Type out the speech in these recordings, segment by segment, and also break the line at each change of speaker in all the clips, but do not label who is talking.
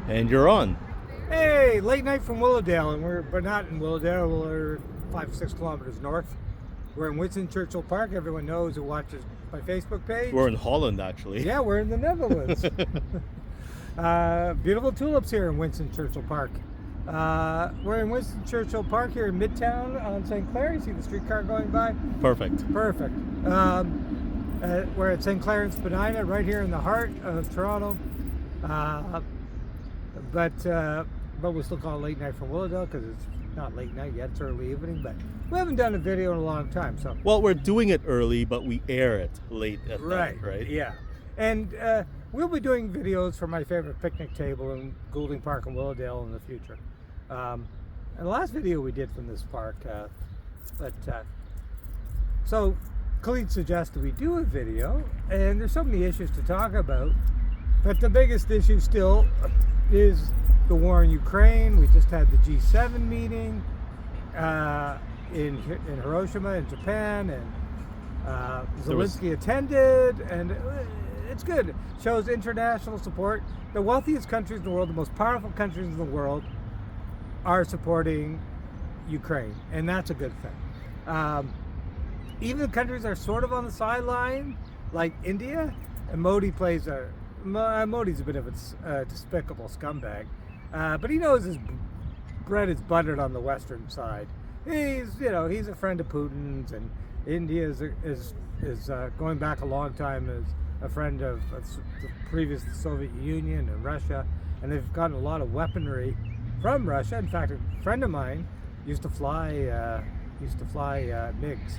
And you're on.
Hey, late night from Willowdale, and we're not in Willowdale. We're 5-6 kilometers north. We're in Winston Churchill Park. Everyone knows who watches my Facebook page.
We're in Holland, actually.
Yeah, we're in the Netherlands. Beautiful tulips here in Winston Churchill Park. We're in Winston Churchill Park here in Midtown on St. Clair. You see the streetcar going by?
Perfect.
Perfect. We're at St. Clair and Spadina, right here in the heart of Toronto. But we'll still call it late night from Willowdale because it's not late night yet, it's early evening, but we haven't done a video in a long time, so.
Well, we're doing it early, but we air it late at night, right?
Yeah. And we'll be doing videos from my favorite picnic table in Goulding Park in Willowdale in the future. And the last video we did from this park, so Khalid suggested we do a video, and there's so many issues to talk about, but the biggest issue still is the war in Ukraine. We just had the G7 meeting in Hiroshima in Japan, and Zelensky attended, and it's good. It shows international support. The wealthiest countries in the world, the most powerful countries in the world, are supporting Ukraine, and that's a good thing. Even the countries that are sort of on the sideline, like India, and Modi's a bit of a despicable scumbag, but he knows his bread is buttered on the Western side. He's a friend of Putin's, and India is going back a long time as a friend of the previous Soviet Union and Russia, and they've gotten a lot of weaponry from Russia. In fact, a friend of mine used to fly MiGs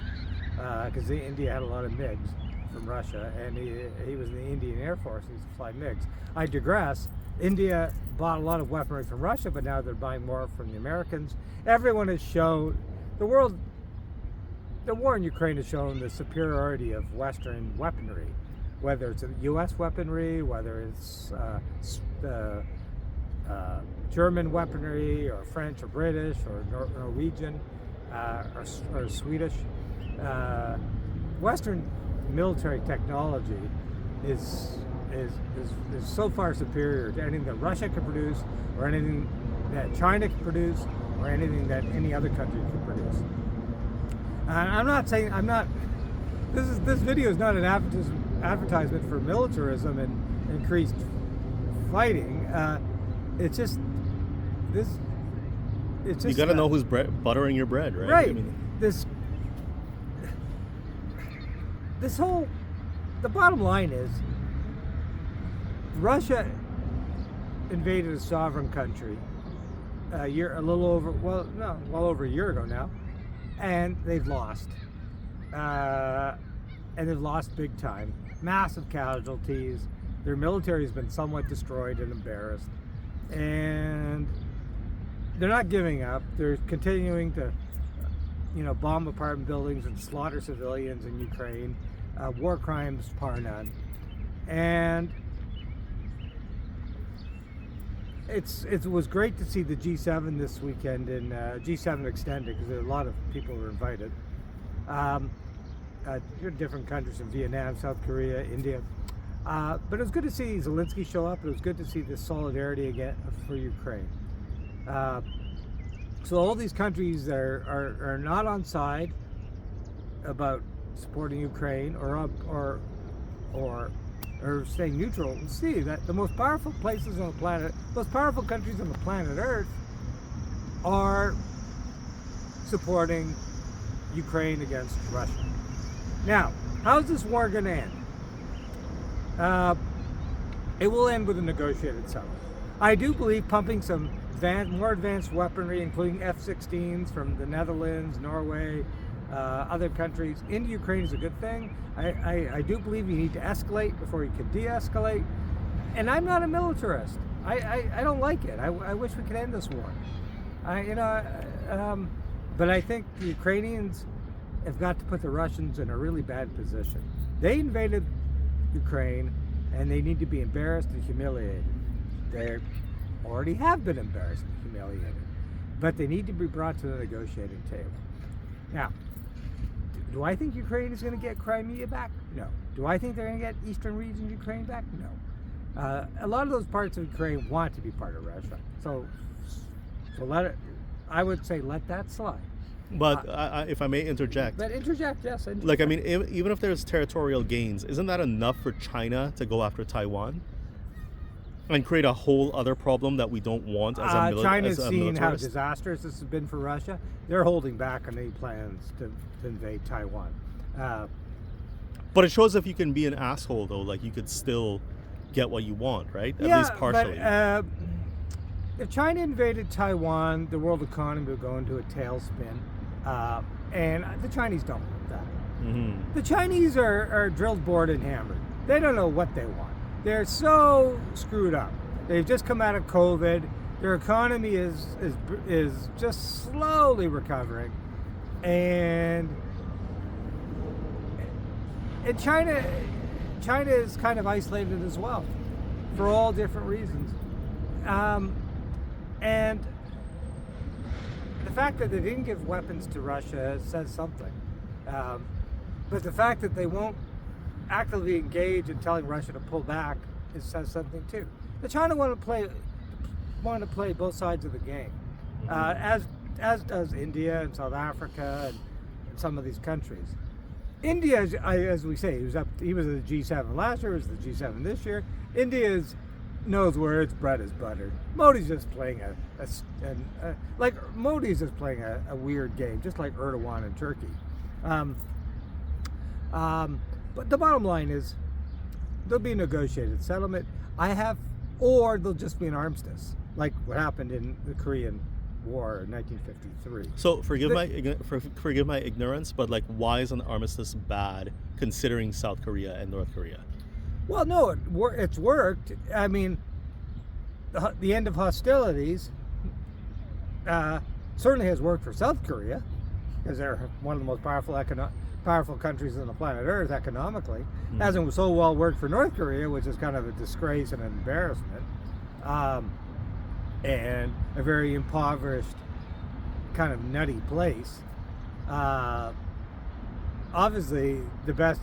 because India had a lot of MiGs from Russia, and he was in the Indian Air Force. He used to fly MiGs. I digress. India bought a lot of weaponry from Russia, but now they're buying more from the Americans. Everyone has shown the war in Ukraine has shown the superiority of Western weaponry, whether it's U.S. weaponry, whether it's German weaponry, or French, or British, or Norwegian, or Swedish. Western military technology is so far superior to anything that Russia can produce, or anything that China can produce, or anything that any other country can produce. This video is not an advertisement for militarism and increased fighting. It's just
you got to know who's buttering your bread, right?
Right.
I mean,
the bottom line is, Russia invaded a sovereign country well over a year ago now, and they've lost. And they've lost big time. Massive casualties. Their military has been somewhat destroyed and embarrassed. And they're not giving up. They're continuing to bomb apartment buildings and slaughter civilians in Ukraine. War crimes par none. And it was great to see the G7 this weekend, and G7 extended because a lot of people were invited. Different countries from Vietnam, South Korea, India. But it was good to see Zelensky show up. It was good to see this solidarity again for Ukraine. So all these countries are not on side about supporting Ukraine or staying neutral, and see that the most powerful places on the planet, most powerful countries on the planet Earth, are supporting Ukraine against Russia. Now, how's this war going to end? It will end with a negotiated settlement. I do believe pumping some more advanced weaponry, including F-16s from the Netherlands, Norway, other countries, into Ukraine is a good thing. I do believe you need to escalate before you can de-escalate. And I'm not a militarist. I don't like it. I wish we could end this war. But I think the Ukrainians have got to put the Russians in a really bad position. They invaded Ukraine, and they need to be embarrassed and humiliated. They already have been embarrassed and humiliated, but they need to be brought to the negotiating table. Now, do I think Ukraine is going to get Crimea back? No. Do I think they're going to get Eastern region Ukraine back? No. A lot of those parts of Ukraine want to be part of Russia. So let it. I would say let that slide.
But if I may interject,
But interject, yes. Interject.
like I mean, even if there's territorial gains, isn't that enough for China to go after Taiwan and create a whole other problem that we don't want as a
China's
as a
seen how
militarist?
disastrous this has been for Russia. They're holding back on any plans to invade Taiwan.
But it shows if you can be an asshole though, like you could still get what you want, right? At least partially.
But, if China invaded Taiwan, the world economy would go into a tailspin, and the Chinese don't want that.
Mm-hmm.
The Chinese are drilled, bored, and hammered. They don't know what they want. They're so screwed up. They've just come out of COVID. Their economy is just slowly recovering, and China is kind of isolated as well, for all different reasons. And the fact that they didn't give weapons to Russia says something. But the fact that they won't actively engage in telling Russia to pull back says something too. The China want to play both sides of the game, as does India and South Africa and some of these countries. India, as we say, he was at the G7 last year, he was at the G7 this year. India knows where its bread is buttered. Modi's just playing Modi's just playing a weird game, just like Erdogan in Turkey. But the bottom line is, there'll be a negotiated settlement. Or there'll just be an armistice, like what happened in the Korean War in 1953.
So forgive my ignorance, but like, why is an armistice bad considering South Korea and North Korea?
Well, no, it's worked. I mean, the end of hostilities certainly has worked for South Korea, because they're one of the most powerful countries on the planet Earth economically.
Mm-hmm.
Hasn't so well worked for North Korea, which is kind of a disgrace and an embarrassment, and a very impoverished, kind of nutty place. Obviously, the best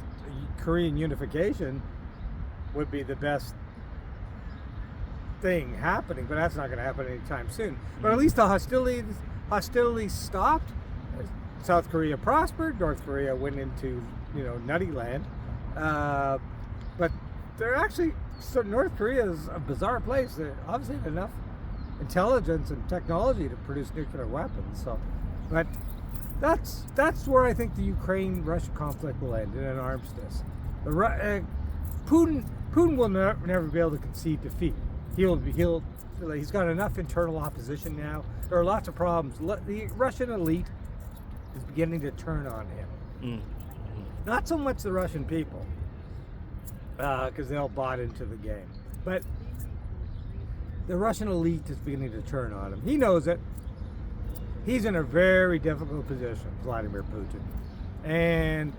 Korean unification would be the best thing happening, but that's not going to happen anytime soon. But at least the hostilities stopped. South Korea prospered. North Korea went into nutty land. But they're actually North Korea is a bizarre place. They obviously have enough intelligence and technology to produce nuclear weapons. So, but that's where I think the Ukraine-Russia conflict will end, in an armistice. Putin will never be able to concede defeat. He's got enough internal opposition now. There are lots of problems. The Russian elite is beginning to turn on him.
Mm-hmm.
Not so much the Russian people, because they all bought into the game, but the Russian elite is beginning to turn on him. He knows it. He's in a very difficult position, Vladimir Putin, and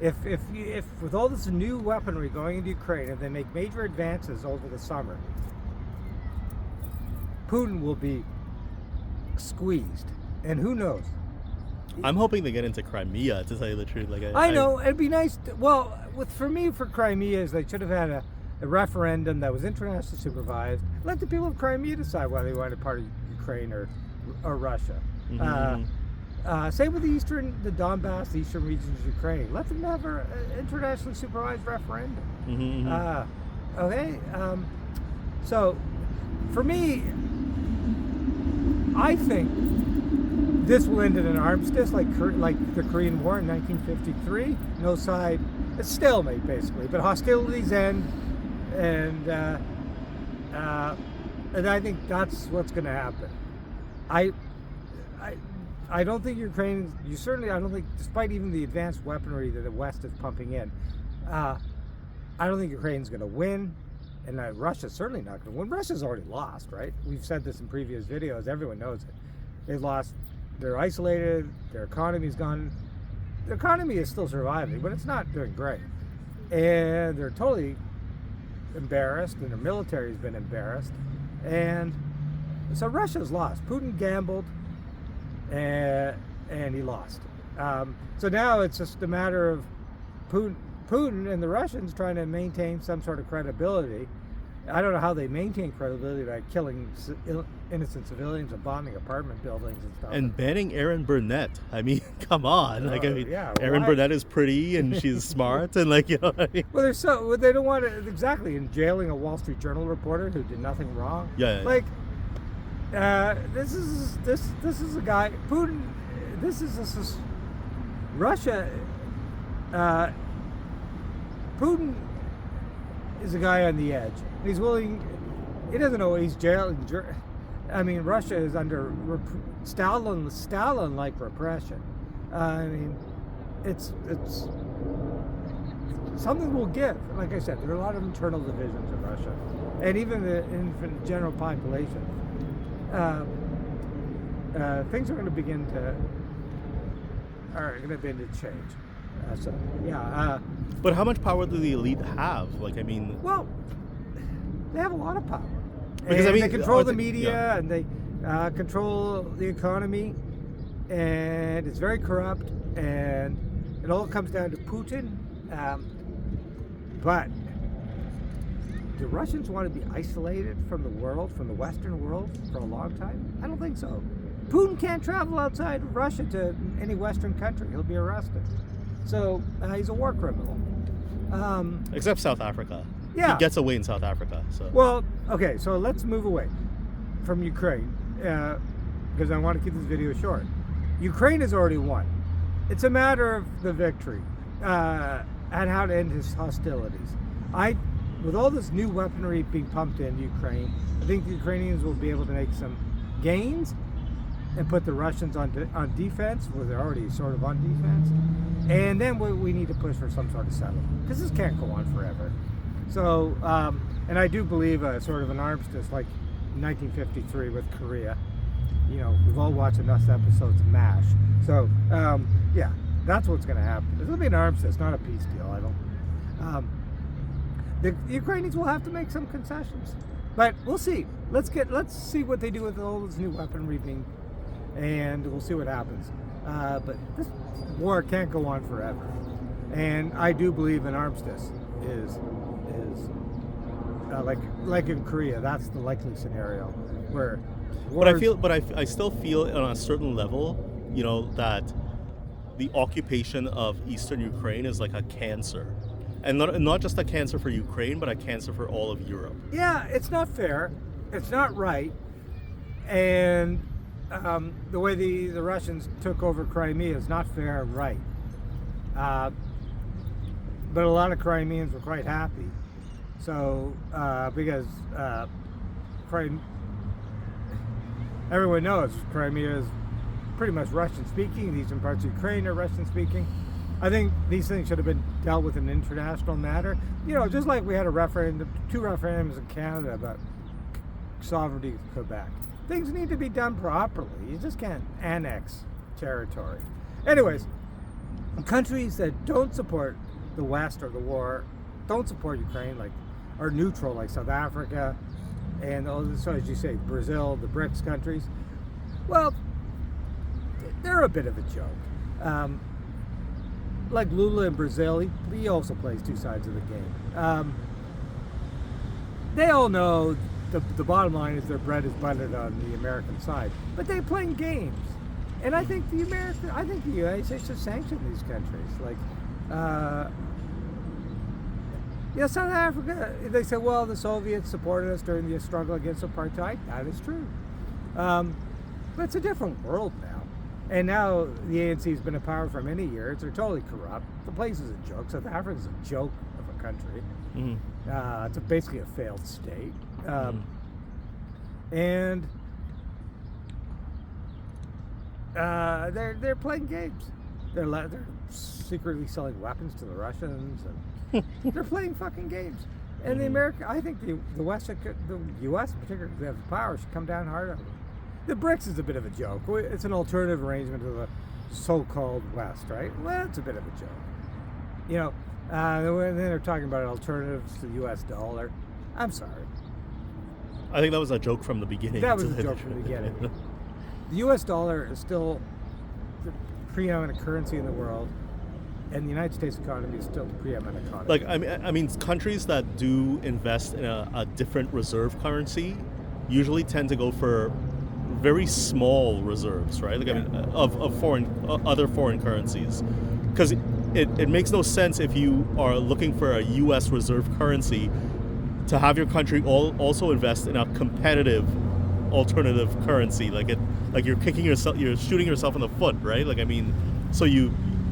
if with all this new weaponry going into Ukraine, and they make major advances over the summer, Putin will be squeezed, and who knows?
I'm hoping they get into Crimea, to tell you the truth. Like
I know it'd be nice. For Crimea, is they should have had a referendum that was internationally supervised. Let the people of Crimea decide whether they wanted part of Ukraine or Russia.
Mm-hmm.
Same with the Donbass, the eastern regions of Ukraine. Let them have an internationally supervised referendum.
Mm-hmm.
Okay. So, for me, I think this will end in an armistice, like the Korean War in 1953. No side, it's stalemate basically, but hostilities end, and I think that's what's going to happen. I don't think I don't think, despite even the advanced weaponry that the West is pumping in, I don't think Ukraine's going to win, and Russia's certainly not going to win. Russia's already lost, right? We've said this in previous videos. Everyone knows it. They've lost. They're isolated. Their economy's gone. Their economy is still surviving, but it's not doing great. And they're totally embarrassed, and their military has been embarrassed. And so Russia's lost. Putin gambled, and he lost. So now it's just a matter of Putin and the Russians trying to maintain some sort of credibility. I don't know how they maintain credibility by killing innocent civilians and bombing apartment buildings and stuff.
And banning Erin Burnett. I mean, come on.
Yeah,
Erin Burnett is pretty and she's smart and like, you know what I mean?
Well, they don't want to, exactly, in jailing a Wall Street Journal reporter who did nothing wrong.
Yeah.
Like, this is a guy, Putin, Russia, Putin is a guy on the edge. He's willing, he doesn't know he's jailed. I mean, Russia is under Stalin-like repression. I mean, it's something will give. Like I said, there are a lot of internal divisions in Russia, and even in the general population. Things are going to begin to change.
But how much power do the elite have? Like, I mean,
well, they have a lot of power.
Because
they control the media, and they control the economy, and it's very corrupt, and it all comes down to Putin. But do Russians want to be isolated from the world, from the Western world, for a long time? I don't think so. Putin can't travel outside Russia to any Western country. He'll be arrested. So he's a war criminal.
Except South Africa.
Yeah.
He gets away in South Africa. So.
Well, okay, so let's move away from Ukraine, because I want to keep this video short. Ukraine has already won. It's a matter of the victory and how to end his hostilities. With all this new weaponry being pumped into Ukraine, I think the Ukrainians will be able to make some gains and put the Russians on defense, where they're already sort of on defense. And then we need to push for some sort of settlement, because this can't go on forever. So, and I do believe sort of an armistice like 1953 with Korea. You know, we've all watched enough episodes of MASH. So, yeah, that's what's going to happen. There's going to be an armistice, not a peace deal. The Ukrainians will have to make some concessions, but we'll see. Let's see what they do with all this new weaponry and we'll see what happens. But this war can't go on forever, and I do believe an armistice is like in Korea. That's the likely scenario where.
I still feel on a certain level, you know, that the occupation of eastern Ukraine is like a cancer, and not just a cancer for Ukraine, but a cancer for all of Europe.
Yeah, it's not fair. It's not right, and the way the Russians took over Crimea is not fair and right. But a lot of Crimeans were quite happy. So, because everyone knows Crimea is pretty much Russian speaking. These parts of Ukraine are Russian speaking. I think these things should have been dealt with in an international matter. You know, just like we had two referendums in Canada about sovereignty of Quebec. Things need to be done properly. You just can't annex territory. Anyways, countries that don't support the West or the war, don't support Ukraine, like, are neutral, like South Africa, and so as you say, Brazil, the BRICS countries, well, they're a bit of a joke. Like Lula in Brazil, he also plays two sides of the game. They all know the bottom line is their bread is buttered on the American side, but they're playing games. And I think the United States should sanction these countries. Like, South Africa, they said, well, the Soviets supported us during the struggle against apartheid. That is true. But it's a different world now. And now the ANC has been in power for many years. They're totally corrupt. The place is a joke. South Africa is a joke of a country. Mm-hmm. It's basically a failed state. And they're playing games. They're secretly selling weapons to the Russians, and they're playing fucking games. And I think the West, the U.S. in particular, if they have the power, should come down hard on them. The BRICS is a bit of a joke. It's an alternative arrangement to the so-called West, right? Well, it's a bit of a joke. You know, then they're talking about alternatives to the U.S. dollar. I'm sorry.
I think that was a joke from the beginning.
That was a joke from the beginning. The U.S. dollar is still the preeminent currency in the world, and the United States economy is still the preeminent economy.
Like I mean, countries that do invest in a different reserve currency usually tend to go for very small reserves, right? Like I mean, of other foreign currencies, because it makes no sense if you are looking for a U.S. reserve currency to have your country also invest in a competitive alternative currency. Like you're shooting yourself in the foot, right? Like I mean, so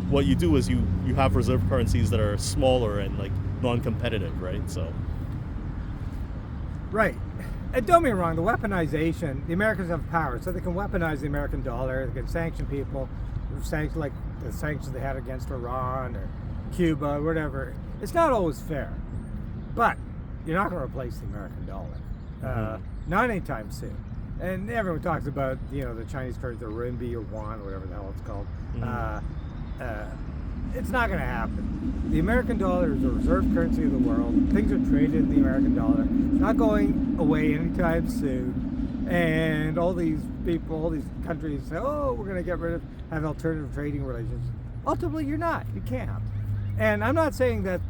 what you do is you have reserve currencies that are smaller and like non-competitive, right? So
right. And don't get me wrong, the weaponization, the Americans have power, so they can weaponize the American dollar, they can sanction people, like the sanctions they had against Iran or Cuba, or whatever. It's not always fair, but you're not going to replace the American dollar, not anytime soon. And everyone talks about, the Chinese currency, the renminbi or yuan, or whatever the hell it's called. It's not going to happen. The American dollar is the reserve currency of the world. Things are traded in the American dollar. It's not going away anytime soon. And all these people, all these countries say, oh, we're going to have alternative trading relations. Ultimately, you're not. You can't. And I'm not saying that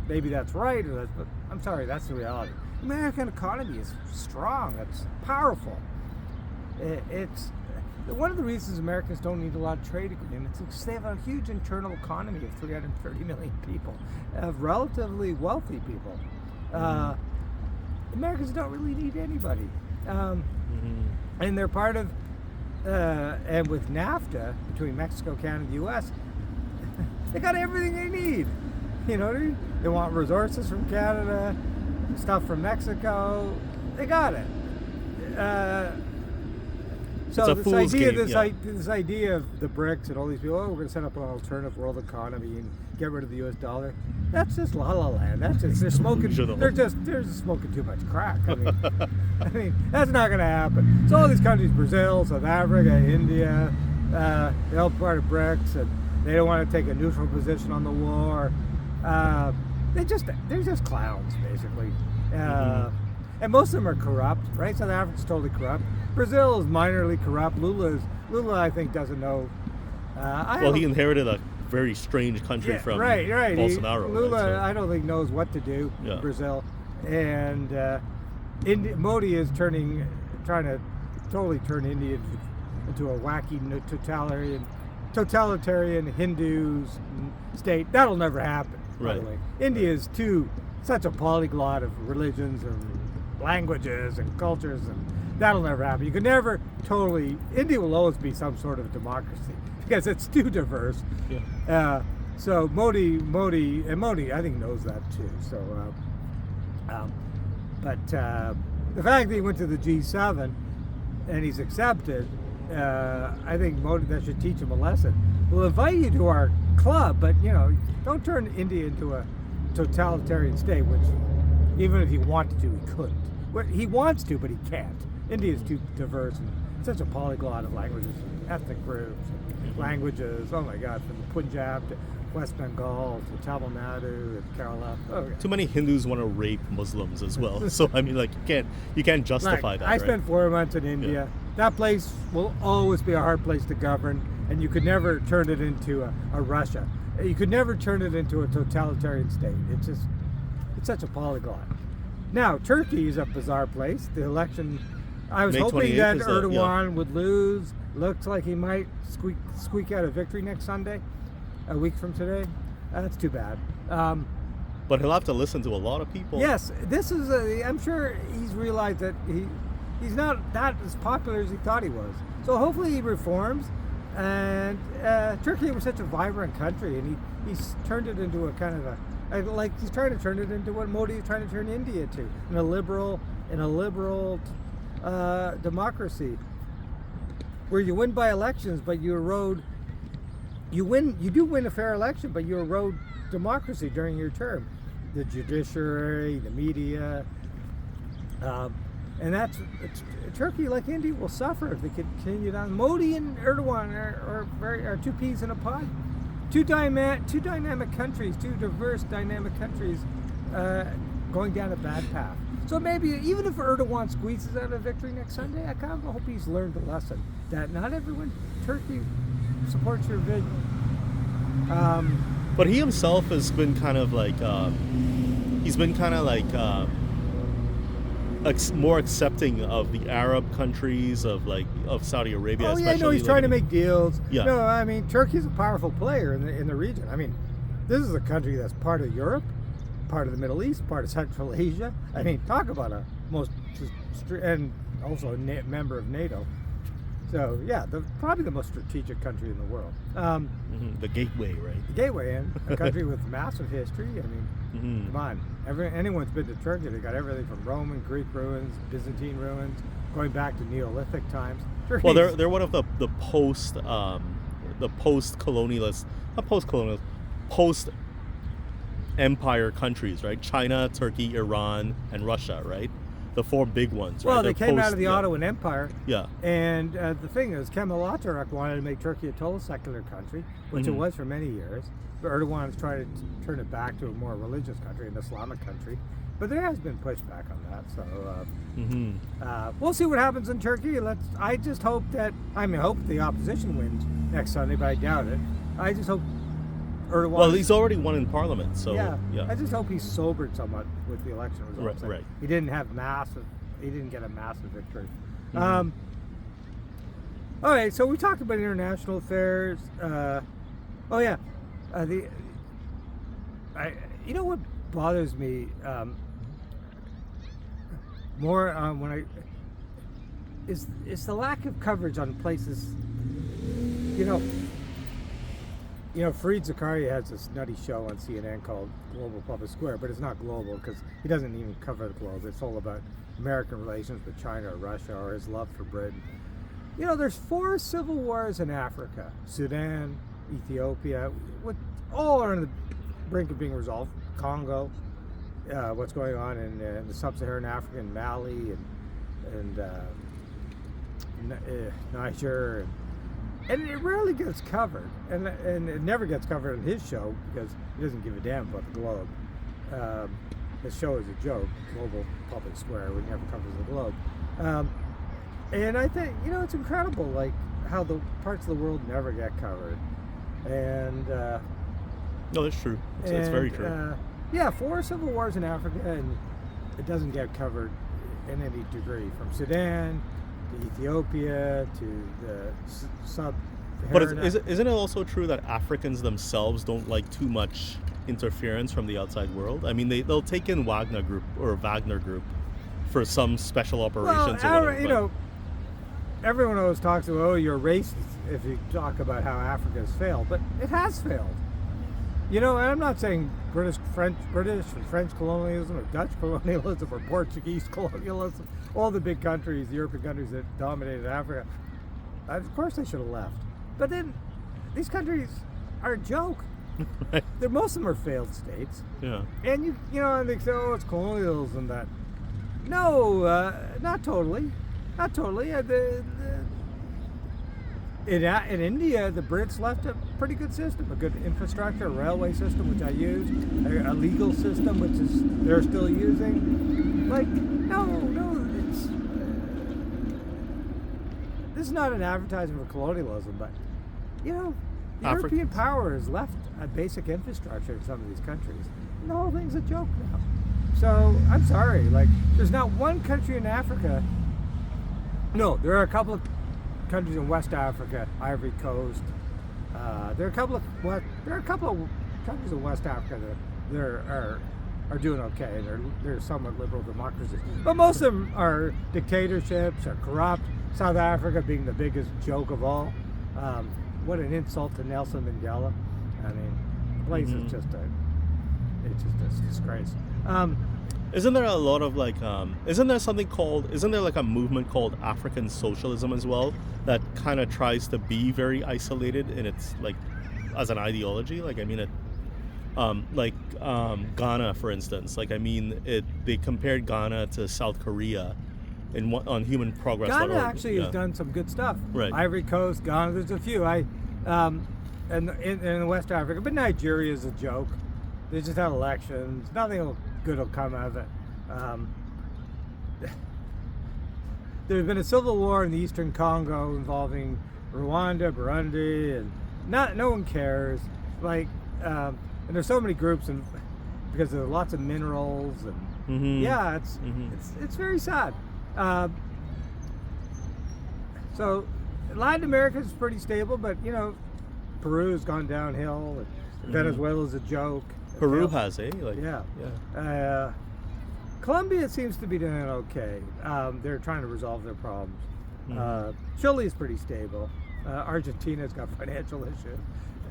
maybe that's right, but I'm sorry, that's the reality. The American economy is strong. It's powerful. It's one of the reasons Americans don't need a lot of trade agreements is because they have a huge internal economy of 330 million people, of relatively wealthy people. Americans don't really need anybody. And they're part of, and with NAFTA, between Mexico, Canada, and the U.S., they got everything they need. They want resources from Canada, stuff from Mexico. They got it. So this idea of the BRICS and all these people, we're going to set up an alternative world economy and get rid of the U.S. dollar. That's just la la land. That's just they're just smoking too much crack. I mean, that's not going to happen. So all these countries, Brazil, South Africa, India, they're all part of BRICS, and they don't want to take a neutral position on the war. They're just clowns, basically. And most of them are corrupt, right? South Africa's totally corrupt. Brazil is minorly corrupt. Lula, I think, doesn't know.
He inherited a very strange country from Bolsonaro.
Lula, I don't think, knows what to do. Brazil, and Modi is trying to totally turn India into a wacky totalitarian Hindu state. That'll never happen. By the way, India is such a polyglot of religions and languages and cultures, and that'll never happen. You can never India will always be some sort of democracy because it's too diverse. So Modi, I think, knows that too. So, but the fact that he went to the G7 and he's accepted, I think Modi, that should teach him a lesson. We'll invite you to our club, but don't turn India into a totalitarian state, which even if he wanted to, he couldn't. He wants to, but he can't. India is too diverse and such a polyglot of languages, ethnic groups, languages. Oh my God, from the Punjab to West Bengal to Tamil Nadu and Kerala. Oh, yeah.
Too many Hindus want to rape Muslims as well. So I mean, like you can't justify that.
I spent 4 months in India. That place will always be a hard place to govern, and you could never turn it into a Russia. You could never turn it into a totalitarian state. It's such a polyglot. Now, Turkey is a bizarre place. The election, I was hoping that Erdogan would lose. Looks like he might squeak out a victory next Sunday, a week from today. That's too bad.
But he'll have to listen to a lot of people.
Yes, I'm sure he's realized that he's not that as popular as he thought he was. So hopefully he reforms. And Turkey was such a vibrant country, and he's turned it into a kind of he's trying to turn it into what Modi is trying to turn India to, in a liberal democracy, where you win by elections, but you do win a fair election, but you erode democracy during your term, the judiciary, the media, and Turkey, like India, will suffer if they continue down. Modi and Erdogan are two peas in a pod. Two dynamic countries, two diverse dynamic countries, going down a bad path. So maybe even if Erdogan squeezes out a victory next Sunday, I kind of hope he's learned the lesson that not everyone Turkey supports your vision.
But he himself has been kind of like more accepting of the Arab countries of Saudi Arabia.
Oh yeah,
especially,
no, he's trying to make deals.
Yeah.
No, I mean Turkey's a powerful player in the region. I mean, this is a country that's part of Europe, part of the Middle East, part of Central Asia. I mean, talk about and also a member of NATO. So yeah, probably the most strategic country in the world.
The gateway, right?
The gateway, and a country with massive history. I mean, come on, anyone's been to Turkey. They got everything from Roman, Greek ruins, Byzantine ruins, going back to Neolithic times. Turkey's,
Well, they're one of the post-colonialist, not post-colonialist, post-empire countries, right? China, Turkey, Iran, and Russia, right? The four big ones. Right?
Well, they came out of the Ottoman Empire.
Yeah.
And the thing is, Kemal Atatürk wanted to make Turkey a total secular country, which it was for many years. But Erdogan's trying to turn it back to a more religious country, an Islamic country. But there has been pushback on that. So we'll see what happens in Turkey. I just hope that, I hope the opposition wins next Sunday, but I doubt it. I just hope Erdogan.
Well, he's already won in Parliament, so
yeah.
yeah.
I just hope he's sobered somewhat with the election results.
Right.
He didn't get a massive victory. All right, so we talked about international affairs. You know what bothers me more is the lack of coverage on places. Fareed Zakaria has this nutty show on CNN called Global Public Square, but it's not global because he doesn't even cover the globe. It's all about American relations with China or Russia or his love for Britain. There's 4 civil wars in Africa: Sudan, Ethiopia, all are on the brink of being resolved. Congo, what's going on in the sub-Saharan Africa, in Mali and Niger. And it rarely gets covered, and it never gets covered on his show because he doesn't give a damn about the globe. His show is a joke, Global Public Square, where he never covers the globe. And I think, it's incredible, like, how the parts of the world never get covered. And
no, that's true. It's very true.
4 civil wars in Africa, and it doesn't get covered in any degree, from Sudan to Ethiopia to the sub-Saharan.
But isn't it also true that Africans themselves don't like too much interference from the outside world? I mean, they'll take in Wagner Group for some special operations.
Well, everyone always talks about, you're racist if you talk about how Africa has failed, but it has failed. And I'm not saying British and French colonialism or Dutch colonialism or Portuguese colonialism, all the big countries, the European countries that dominated Africa, of course they should have left. But then these countries are a joke.
Right.
Most of them are failed states.
Yeah.
And and they say, it's colonialism that. No, not totally. Not totally. In India, the Brits left a pretty good system, a good infrastructure, a railway system, which I use, a legal system, which they're still using. This is not an advertisement for colonialism, but, European power has left a basic infrastructure in some of these countries. And the whole thing's a joke now. So, I'm sorry, there's not one country in Africa. No, there are a couple of countries in West Africa, Ivory Coast. There are a couple of countries in West Africa that are doing okay. They're somewhat liberal democracies, but most of them are dictatorships, are corrupt. South Africa being the biggest joke of all. What an insult to Nelson Mandela. I mean, the place is just a disgrace.
Isn't there a lot of isn't there a movement called African socialism as well that kind of tries to be very isolated in its as an ideology? Ghana, for instance. They compared Ghana to South Korea on human progress.
Ghana actually has done some good stuff.
Right.
Ivory Coast, Ghana, there's a few. In West Africa, but Nigeria is a joke. They just have elections. Nothing good will come out of it. There's been a civil war in the eastern Congo involving Rwanda, Burundi, and no one cares. Like, and there's so many groups, and because there are lots of minerals, and yeah, it's very sad. So Latin America is pretty stable, but you know, Peru's gone downhill. And Venezuela's a joke.
Peru has, Like,
yeah. Colombia seems to be doing okay. They're trying to resolve their problems. Chile is pretty stable. Argentina's got financial issues.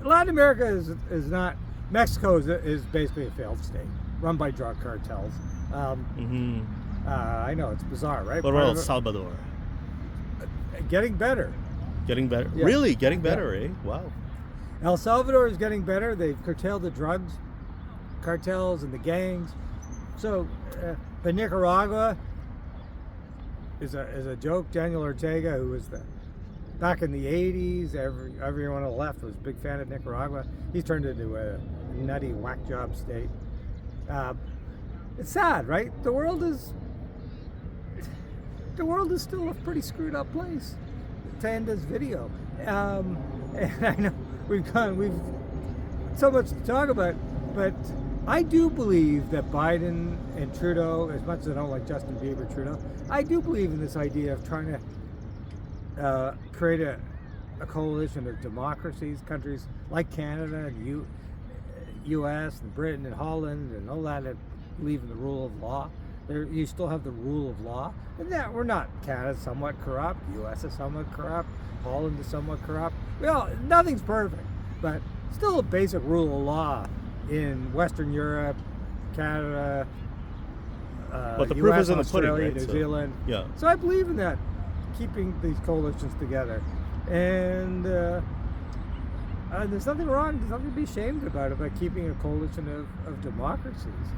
Latin America is not. Mexico is basically a failed state, run by drug cartels. I know, it's bizarre, right?
What about El Salvador?
Getting better.
Getting better?
Yeah.
Really? Getting better, Wow.
El Salvador is getting better. They've curtailed the drugs cartels and the gangs. So, but Nicaragua is a joke. Daniel Ortega, who was back in the 80s, everyone on the left was a big fan of Nicaragua. He's turned into a nutty whack job state. It's sad, right? The world is still a pretty screwed up place to end this video. And I know we've so much to talk about, but I do believe that Biden and Trudeau, as much as I don't like Justin Bieber Trudeau, I do believe in this idea of trying to create a coalition of democracies, countries like Canada and U.S. and Britain and Holland and all that believe in the rule of law. You still have the rule of law, and that we're not. Canada's somewhat corrupt, U.S. is somewhat corrupt, Holland is somewhat corrupt. Well, nothing's perfect, but still a basic rule of law in Western Europe, Canada,
but the
US,
proof is in the pudding,
Australia,
right?
New Zealand.
Yeah.
So I believe in that, keeping these coalitions together, and there's nothing wrong. There's nothing to be ashamed about keeping a coalition of democracies.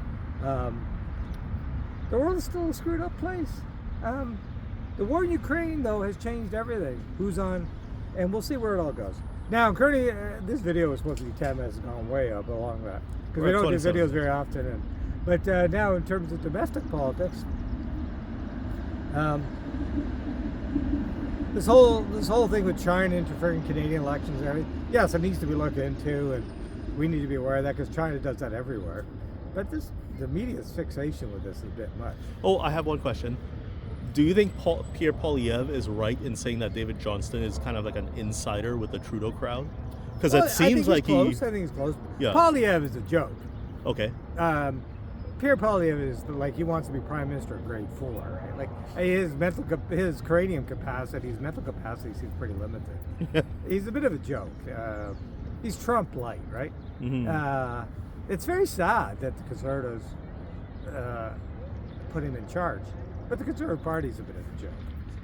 The world is still a screwed up place. The war in Ukraine, though, has changed everything. Who's on, and we'll see where it all goes. Now, currently, this video was supposed to be 10 minutes, it's gone way up along that. Because we don't do videos very often. But now, in terms of domestic politics, this whole thing with China interfering in Canadian elections and everything, yes, it needs to be looked into, and we need to be aware of that because China does that everywhere. But the media's fixation with this is a bit much.
Oh, I have one question. Do you think Pierre Poilievre is right in saying that David Johnston is kind of like an insider with the Trudeau crowd? Because it seems like
I think he's close.
Yeah.
Poilievre is a joke.
Okay.
Pierre Poilievre is he wants to be prime minister of grade 4. Right? Like his cranium capacity, his mental capacity seems pretty limited. He's a bit of a joke. He's Trump light, right? It's very sad that the Conservatives put him in charge. But the Conservative Party's a bit of a joke.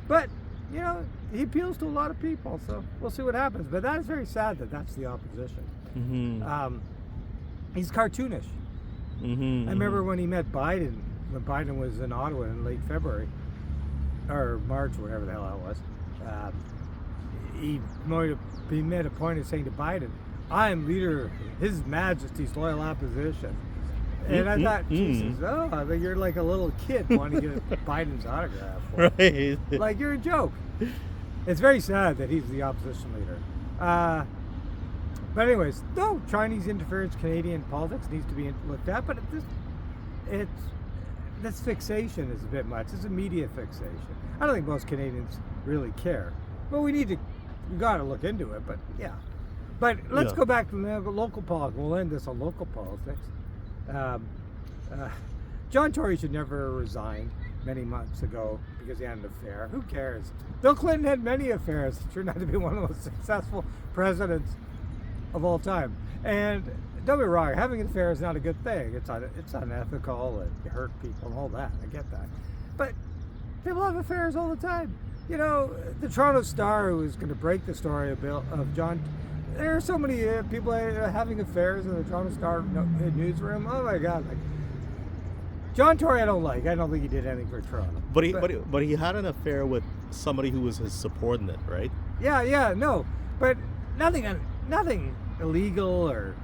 But, you know, he appeals to a lot of people, so we'll see what happens. But that is very sad that that's the opposition. He's cartoonish. I remember when he met Biden, when Biden was in Ottawa in late February, or March, whatever the hell that was. He made a point of saying to Biden, I am leader of His Majesty's loyal opposition. And I thought, Jesus, you're like a little kid wanting to get Biden's autograph.
Right.
Like, you're a joke. It's very sad that he's the opposition leader. But anyways, no, Chinese interference in Canadian politics needs to be looked at, but this fixation is a bit much. It's a media fixation. I don't think most Canadians really care. But we got to look into it, but yeah. But let's go back to the local politics. We'll end this on local politics. John Tory should never have resigned many months ago because he had an affair. Who cares? Bill Clinton had many affairs. He turned out to be one of the most successful presidents of all time. And don't be wrong, having an affair is not a good thing. It's unethical and you hurt people and all that. I get that. But people have affairs all the time. You know, the Toronto Star, who was going to break the story of John. There are so many people having affairs in the Toronto Star newsroom. Oh my God! Like John Tory, I don't like. I don't think he did anything for Toronto.
But he had an affair with somebody who was his subordinate, right?
Yeah, no, but nothing illegal or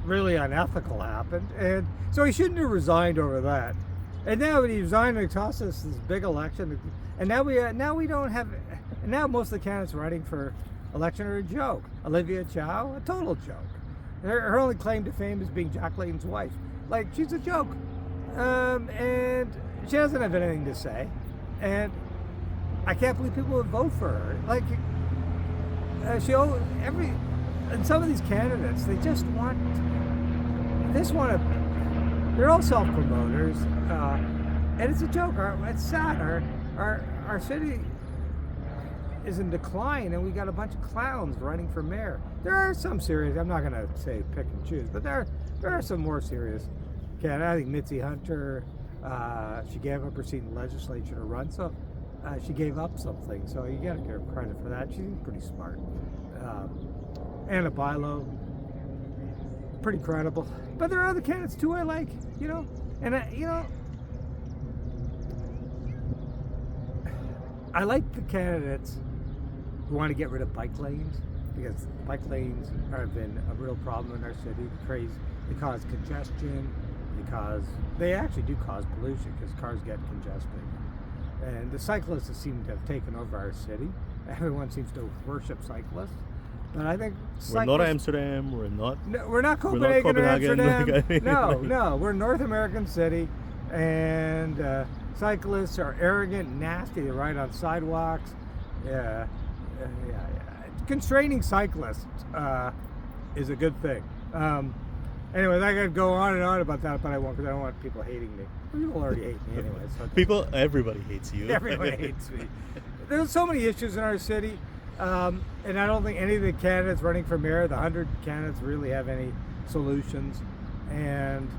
really unethical happened, and so he shouldn't have resigned over that. And now when he resigned, it cost us this big election, and now we don't have. And now most of the candidates running for election are a joke. Olivia Chow, a total joke. Her only claim to fame is being Jack Layton's wife. Like, she's a joke. And she doesn't have anything to say. And I can't believe people would vote for her. Like, and some of these candidates, they just want to, they're all self-promoters. And it's a joke. It's sad. Our city is in decline, and we got a bunch of clowns running for mayor. There are some serious, I'm not going to say pick and choose, but there are some more serious candidates. I think Mitzi Hunter, she gave up her seat in the legislature to run, so she gave up something, so you got to give her credit for that. She's pretty smart. Anna Bilo, pretty credible. But there are other candidates too I like, and I like the candidates who want to get rid of bike lanes, because bike lanes have been a real problem in our city. They cause congestion, they actually do cause pollution because cars get congested. And the cyclists seem to have taken over our city. Everyone seems to worship cyclists. But I think
we're not Amsterdam, we're not
Copenhagen or Amsterdam.
No,
no, we're a North American city, and cyclists are arrogant, nasty. They ride on sidewalks. Yeah. Constraining cyclists is a good thing. Anyways, I could go on and on about that, but I won't, because I don't want people hating me. People already hate me anyway. So
everybody hates you.
Everybody hates me. There's so many issues in our city, and I don't think any of the candidates running for mayor, the 100 candidates, really have any solutions. And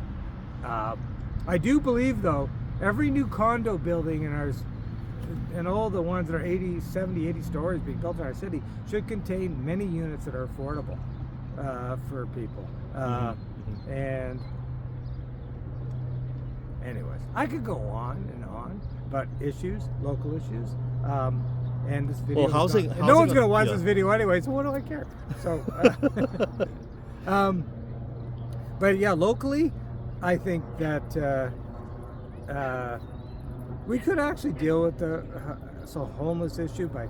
I do believe, though, every new condo building and all the ones that are 70, 80 stories being built in our city should contain many units that are affordable for people. And anyways, I could go on and on, but local issues, and this video.
Well, housing.
No one's going to watch this video anyway, so what do I care? So, but yeah, locally, I think that we could actually deal with the homeless issue by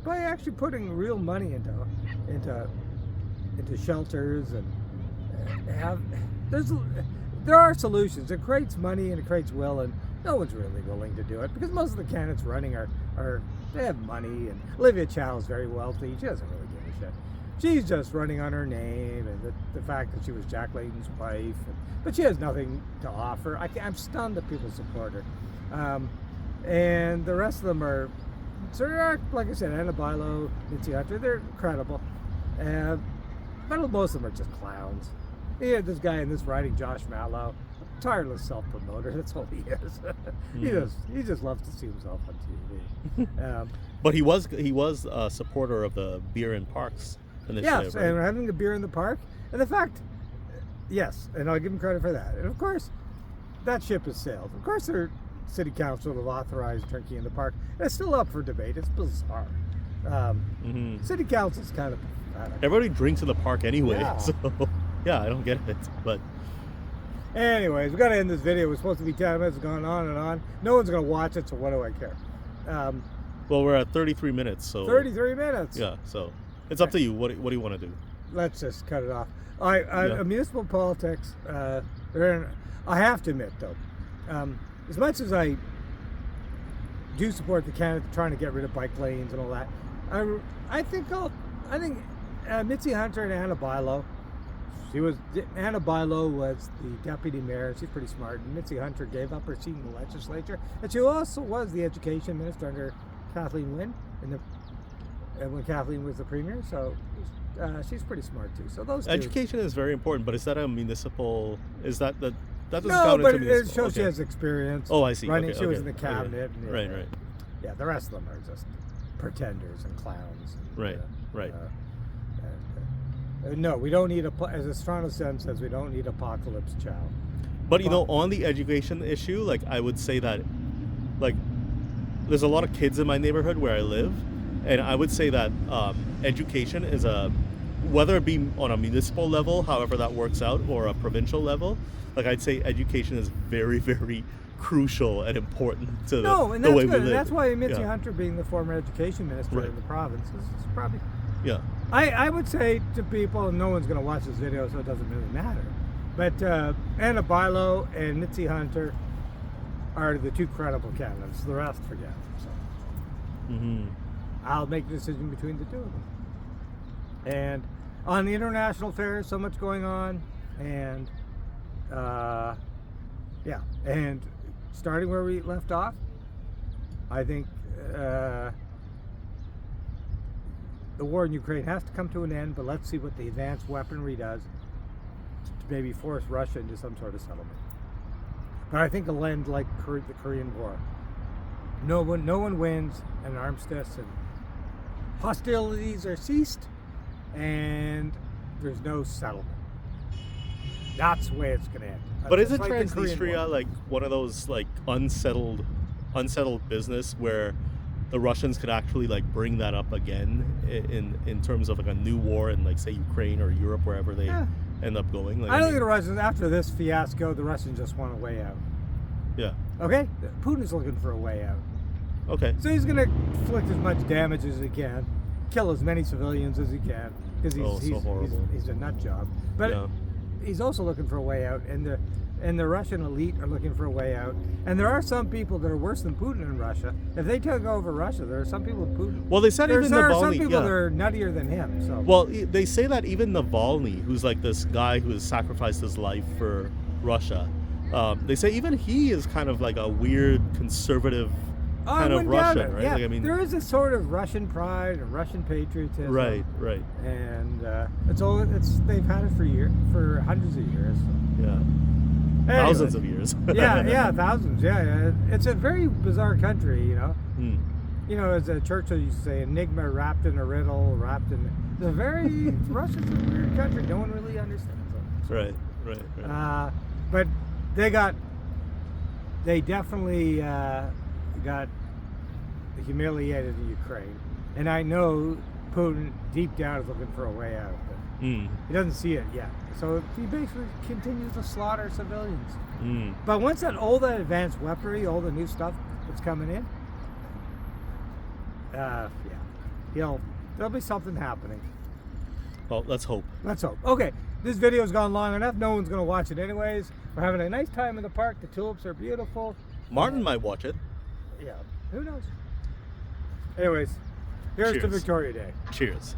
actually putting real money into shelters, and there are solutions. It creates money and it creates will, and no one's really willing to do it because most of the candidates running they have money, and Olivia Chow is very wealthy. She doesn't really give a shit. She's just running on her name and the fact that she was Jack Layton's wife, but she has nothing to offer. I'm stunned that people support her, and the rest of them are. So there are, like I said, Anna Bilo, Mitzi Hunter, they're credible. But most of them are just clowns. He had this guy in this riding, Josh Mallow, tireless self-promoter. That's all he is. He just loves to see himself on TV.
But he was a supporter of the beer in parks initiative.
Yes,
right?
and having a beer in the park, and the fact, yes, and I'll give him credit for that. And of course, that ship has sailed. Of course, their city council have authorized drinking in the park. And it's still up for debate. It's bizarre. City council's kind of pathetic.
Everybody drinks in the park anyway,
Yeah.
so yeah, I don't get it. But
anyways, we got to end this video. It was supposed to be 10 minutes, going on and on. No one's going to watch it, so what do I care?
well, we're at 33 minutes, so
33 minutes.
yeah. So it's up to you. What do you want to do?
Let's just cut it off. Municipal politics, I have to admit, though, as much as I do support the candidate trying to get rid of bike lanes and all that, I think Mitzi Hunter and Anna Bilo. Anna Bilo was the deputy mayor. She's pretty smart. And Mitzi Hunter gave up her seat in the legislature, and she also was the education minister under Kathleen Wynne when Kathleen was the premier. So she's pretty smart too. So those
Education is very important, but is that a municipal? Is that the that doesn't
no,
count
but
into
it
municipal?
shows she has experience.
Oh, I see.
Running,
Okay,
she was
okay,
in the cabinet.
okay. Right.
Yeah, the rest of them are just pretenders and clowns.
Right.
No, we don't need as Estrano says, we don't need apocalypse chow.
But on the education issue, like I would say that, like, there's a lot of kids in my neighborhood where I live, and I would say that education is whether it be on a municipal level, however that works out, or a provincial level, like I'd say education is very, very crucial and important to
No, and
the
that's
way
good.
we
And
live.
that's why Mitzi
Yeah.
Hunter, being the former education minister
Right.
in the province, is probably.
Yeah.
I would say to people, and no one's going to watch this video, so it doesn't really matter. But Anna Bilo and Mitzi Hunter are the two credible candidates. The rest, forget. So
Mm-hmm.
I'll make the decision between the two of them. And on the international affairs, so much going on, and yeah, and starting where we left off, I think the war in Ukraine has to come to an end, but let's see what the advanced weaponry does to maybe force Russia into some sort of settlement. But I think it'll end like the Korean War. No one wins an armistice, and hostilities are ceased, and there's no settlement. That's the way it's going to end.
But
Just
isn't
like the Korean
Transnistria
War.
like one of those like unsettled business where the Russians could actually like bring that up again in terms of like a new war in like say Ukraine or Europe, wherever they end up going? Like,
I don't think the Russians, after this fiasco, the Russians just want a way out.
Yeah.
Okay? Putin's looking for a way out.
Okay.
So he's going to inflict as much damage as he can, kill as many civilians as he can, because
so horrible.
he's a nut job. But
Yeah.
he's also looking for a way out, and the Russian elite are looking for a way out. And there are some people that are worse than Putin in Russia. If they took over Russia, there are some people with Putin.
Well, they said
there
even
are
Navalny.
some people
yeah.
that are nuttier than him. So
Well, they say that even Navalny, who's like this guy who has sacrificed his life for Russia, they say even he is kind of like a weird conservative kind of Russian, right?
Yeah.
Like, I mean,
there is a sort of Russian pride and Russian patriotism.
right.
And they've had it for hundreds of years.
Yeah.
Anyway.
Thousands of years.
yeah, thousands. Yeah. It's a very bizarre country, you know.
Hmm.
You know, as Churchill used to say, enigma wrapped in a riddle, It's a very Russia's a weird country. No one really understands it.
Right.
But they definitely got humiliated in Ukraine, and I know Putin deep down is looking for a way out, but he doesn't see it yet. So he basically continues to slaughter civilians. But once all that advanced weaponry, all the new stuff that's coming in, there'll be something happening.
Well, let's hope.
Let's hope. Okay, this video's gone long enough. No one's going to watch it anyways. We're having a nice time in the park. The tulips are beautiful.
Martin might watch it.
Yeah, who knows? Anyways, here's to
Cheers.
Victoria Day.
Cheers.